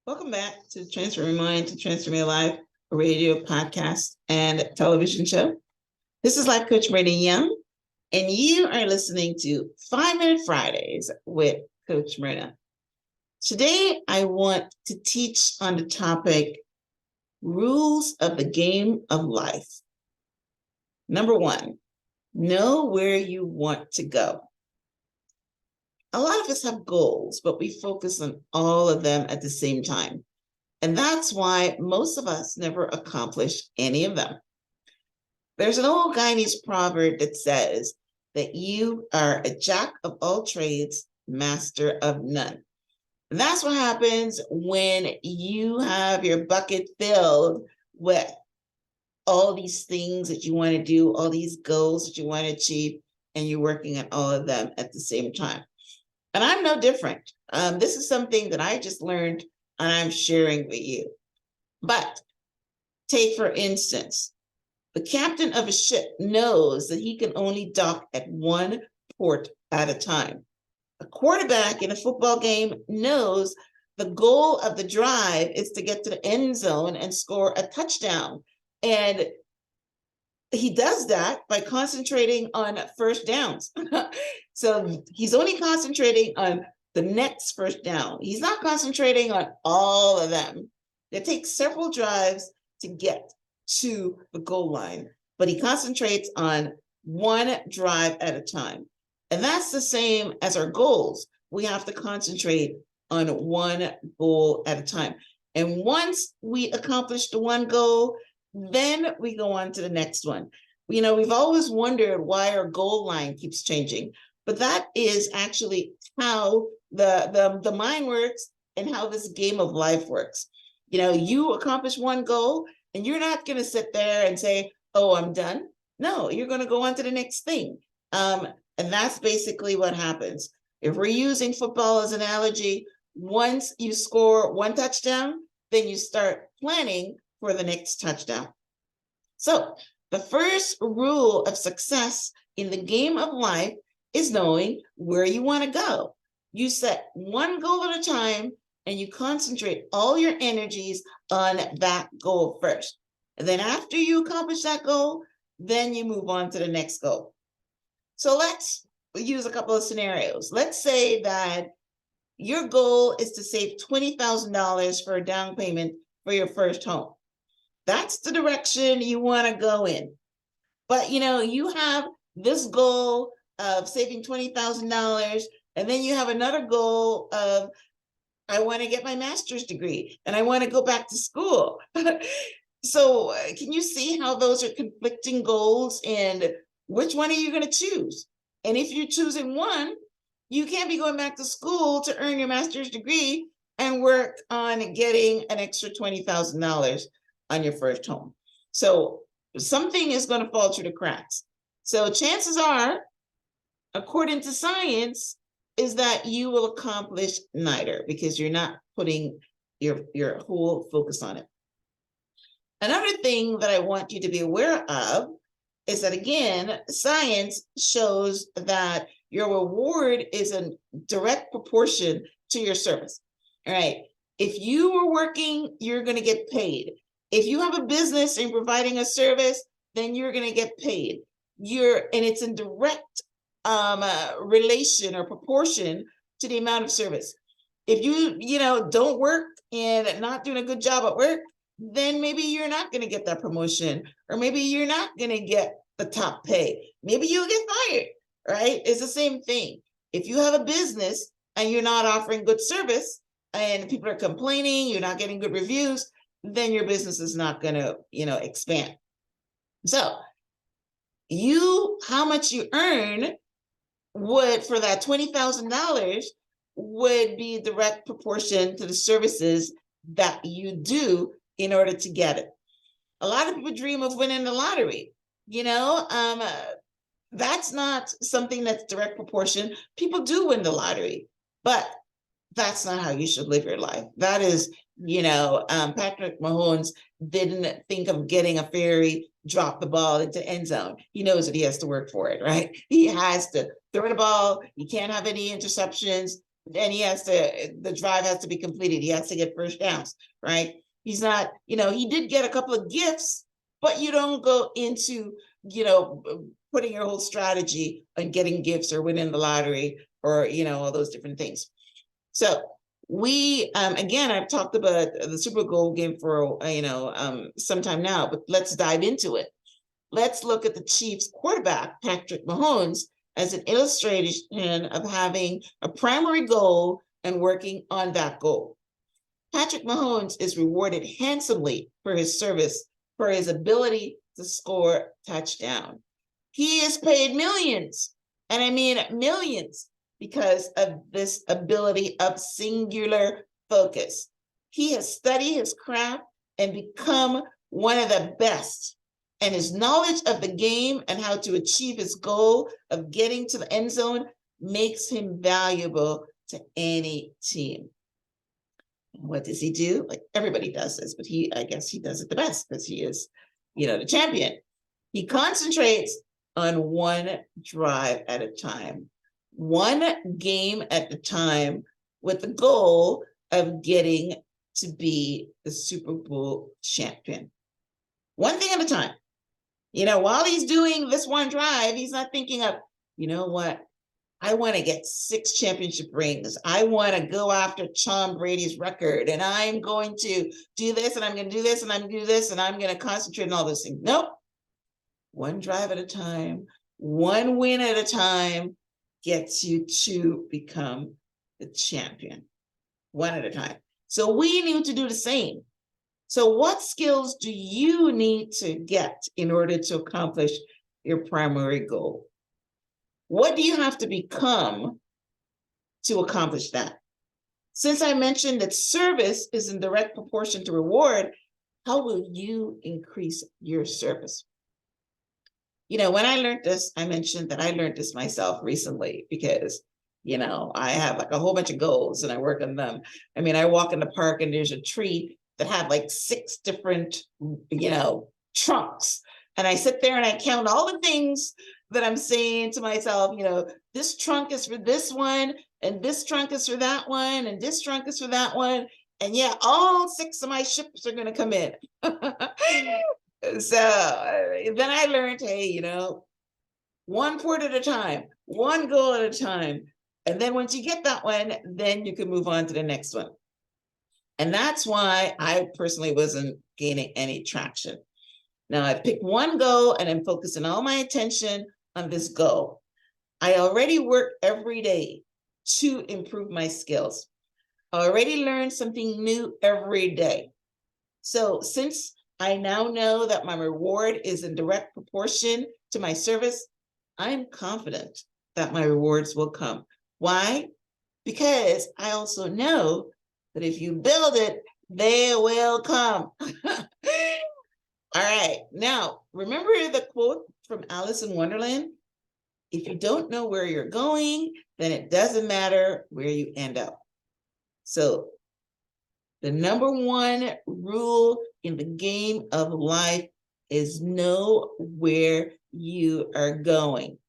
Welcome back to Transform Your Mind to Transform Your Life, a radio, podcast, and television show. This is Life Coach Marina Young, and you are listening to 5-Minute Fridays with Coach Marina. Today, I want to teach on the topic, rules of the game of life. Number one, know where you want to go. A lot of us have goals, but we focus on all of them at the same time. And that's why most of us never accomplish any of them. There's an old Guyanese proverb that says that you are a jack of all trades, master of none. And that's what happens when you have your bucket filled with all these things that you want to do, all these goals that you want to achieve, and you're working on all of them at the same time. And I'm no different. This is something that I just learned and I'm sharing with you. But take, for instance, the captain of a ship knows that he can only dock at one port at a time. A quarterback in a football game knows the goal of the drive is to get to the end zone and score a touchdown. And he does that by concentrating on first downs. So he's only concentrating on the next first down. He's not concentrating on all of them. It takes several drives to get to the goal line, but he concentrates on one drive at a time. And that's the same as our goals. We have to concentrate on one goal at a time. And once we accomplish the one goal, then we go on to the next one. You know, we've always wondered why our goal line keeps changing, but that is actually how the mind works and how this game of life works. You know, you accomplish one goal and you're not going to sit there and say, oh, I'm done. No, you're going to go on to the next thing. And that's basically what happens. If we're using football as an analogy, once you score one touchdown, then you start planning for the next touchdown. So the first rule of success in the game of life is knowing where you want to go. You set one goal at a time and you concentrate all your energies on that goal first. And then after you accomplish that goal, then you move on to the next goal. So let's use a couple of scenarios. Let's say that your goal is to save $20,000 for a down payment for your first home. That's the direction you want to go in. But, you know, you have this goal of saving $20,000, and then you have another goal of, I want to get my master's degree and I want to go back to school. So can you see how those are conflicting goals and which one are you going to choose? And if you're choosing one, you can't be going back to school to earn your master's degree and work on getting an extra $20,000 on your first home. So something is going to fall through the cracks. So chances are, according to science, is that you will accomplish neither because you're not putting your whole focus on it. Another thing that I want you to be aware of is that, again, science shows that your reward is in direct proportion to your service. All right. If you are working, you're going to get paid. If you have a business and providing a service, then you're going to get paid. And it's in direct relation or proportion to the amount of service. If you don't work and not doing a good job at work, then maybe you're not going to get that promotion, or maybe you're not going to get the top pay. Maybe you'll get fired, right? It's the same thing. If you have a business and you're not offering good service and people are complaining, you're not getting good reviews, then your business is not going to, expand. So how much you earn for that $20,000 would be direct proportion to the services that you do in order to get it. A lot of people dream of winning the lottery. That's not something that's direct proportion. People do win the lottery, but that's not how you should live your life. That is, Patrick Mahomes didn't think of getting a fairy, drop the ball into the end zone. He knows that he has to work for it, right? He has to throw the ball. He can't have any interceptions. and the drive has to be completed. He has to get first downs, right? He's not, he did get a couple of gifts, but you don't go into, putting your whole strategy on getting gifts or winning the lottery or, all those different things. So we, again, I've talked about the Super Bowl game for, some time now, but let's dive into it. Let's look at the Chiefs quarterback, Patrick Mahomes, as an illustration of having a primary goal and working on that goal. Patrick Mahomes is rewarded handsomely for his service, for his ability to score touchdown. He is paid millions, and I mean millions, because of this ability of singular focus. He has studied his craft and become one of the best. And his knowledge of the game and how to achieve his goal of getting to the end zone makes him valuable to any team. What does he do? Like everybody does this, but I guess he does it the best because he is, the champion. He concentrates on one drive at a time, one game at a time, with the goal of getting to be the Super Bowl champion. One thing at a time. While he's doing this one drive, he's not thinking of, what? I want to get 6 championship rings. I want to go after Tom Brady's record, and I'm going to do this, and I'm going to do this, and I'm going to do this, and I'm going to concentrate on all those things. Nope. One drive at a time, one win at a time gets you to become the champion. One at a time. So we need to do the same. So what skills do you need to get in order to accomplish your primary goal? What do you have to become to accomplish that? Since I mentioned that service is in direct proportion to reward, how will you increase your service? When I learned this, I mentioned that I learned this myself recently because, I have like a whole bunch of goals and I work on them. I mean, I walk in the park and there's a tree that have like 6 different, trunks. And I sit there and I count all the things that I'm saying to myself, this trunk is for this one, and this trunk is for that one, and this trunk is for that one. And yeah, all 6 of my ships are going to come in. So then I learned, hey, one port at a time, one goal at a time. And then once you get that one, then you can move on to the next one. And that's why I personally wasn't gaining any traction. Now I picked one goal and I'm focusing all my attention on this goal. I already work every day to improve my skills. I already learn something new every day. So since I now know that my reward is in direct proportion to my service, I'm confident that my rewards will come. Why? Because I also know that if you build it, they will come. All right. Now, remember the quote from Alice in Wonderland? If you don't know where you're going, then it doesn't matter where you end up. So the number one rule in the game of life is know where you are going.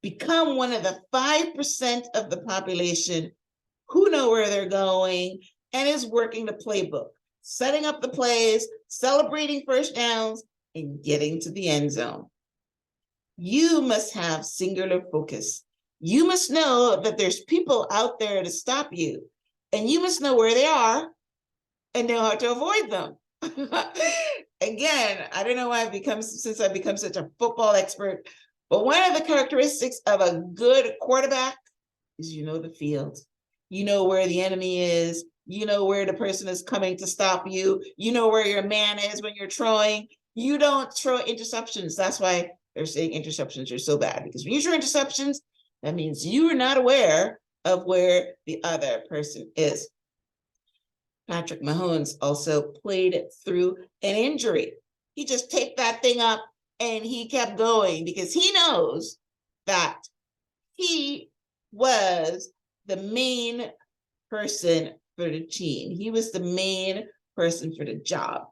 Become one of the 5% of the population who know where they're going and is working the playbook, setting up the plays, celebrating first downs, and getting to the end zone. You must have singular focus. You must know that there's people out there to stop you, and you must know where they are and know how to avoid them. Again, I don't know why since I've become such a football expert, but one of the characteristics of a good quarterback is you know the field. You know where the enemy is. You know where the person is coming to stop you. You know where your man is when you're throwing. You don't throw interceptions. That's why they're saying interceptions are so bad, because when you throw interceptions, that means you are not aware of where the other person is. Patrick Mahomes also played through an injury. He just taped that thing up and he kept going because he knows that he was the main person for the team. He was the main person for the job.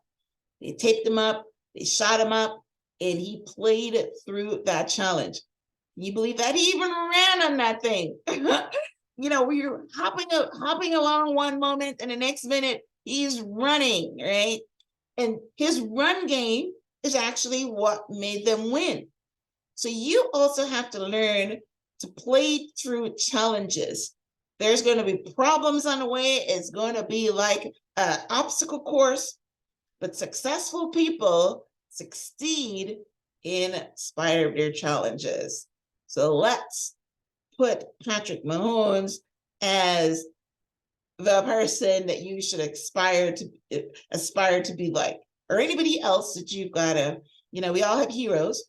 They taped him up, they shot him up, and he played through that challenge. Can you believe that? He even ran on that thing. where you're hopping along one moment and the next minute he's running, right? And his run game is actually what made them win. So you also have to learn to play through challenges. There's going to be problems on the way. It's going to be like an obstacle course, but successful people succeed in spite of their challenges. So let's put Patrick Mahomes as the person that you should aspire to be like, or anybody else that you've got to, we all have heroes.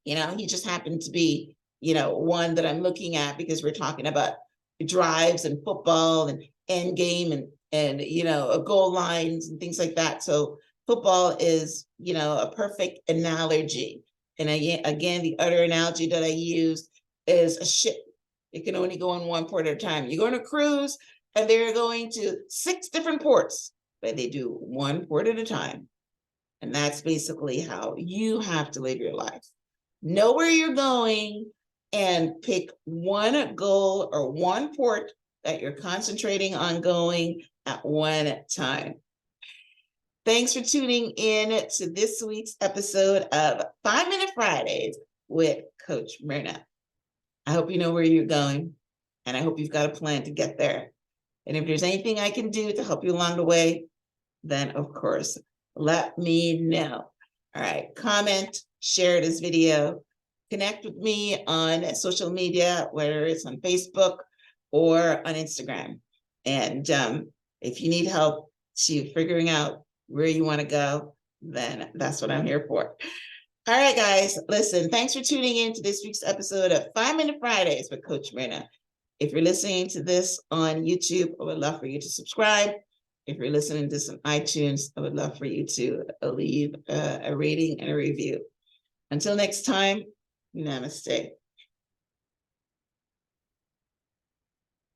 He just happened to be, one that I'm looking at because we're talking about drives and football and end game and goal lines and things like that. So football is, a perfect analogy. And again, the other analogy that I use is a ship. It can only go on one port at a time. You're going to cruise and they're going to 6 different ports, but they do one port at a time. And that's basically how you have to live your life. Know where you're going and pick one goal or one port that you're concentrating on going at one time. Thanks for tuning in to this week's episode of 5 Minute Fridays with Coach Myrna. I hope you know where you're going, and I hope you've got a plan to get there. And if there's anything I can do to help you along the way, then of course, let me know. All right, comment, share this video, connect with me on social media, whether it's on Facebook or on Instagram. And if you need help to figuring out where you want to go, then that's what I'm here for. All right, guys, listen, thanks for tuning in to this week's episode of 5 Minute Fridays with Coach Myrna. If you're listening to this on YouTube, I would love for you to subscribe. If you're listening to this on iTunes, I would love for you to leave a rating and a review. Until next time, namaste.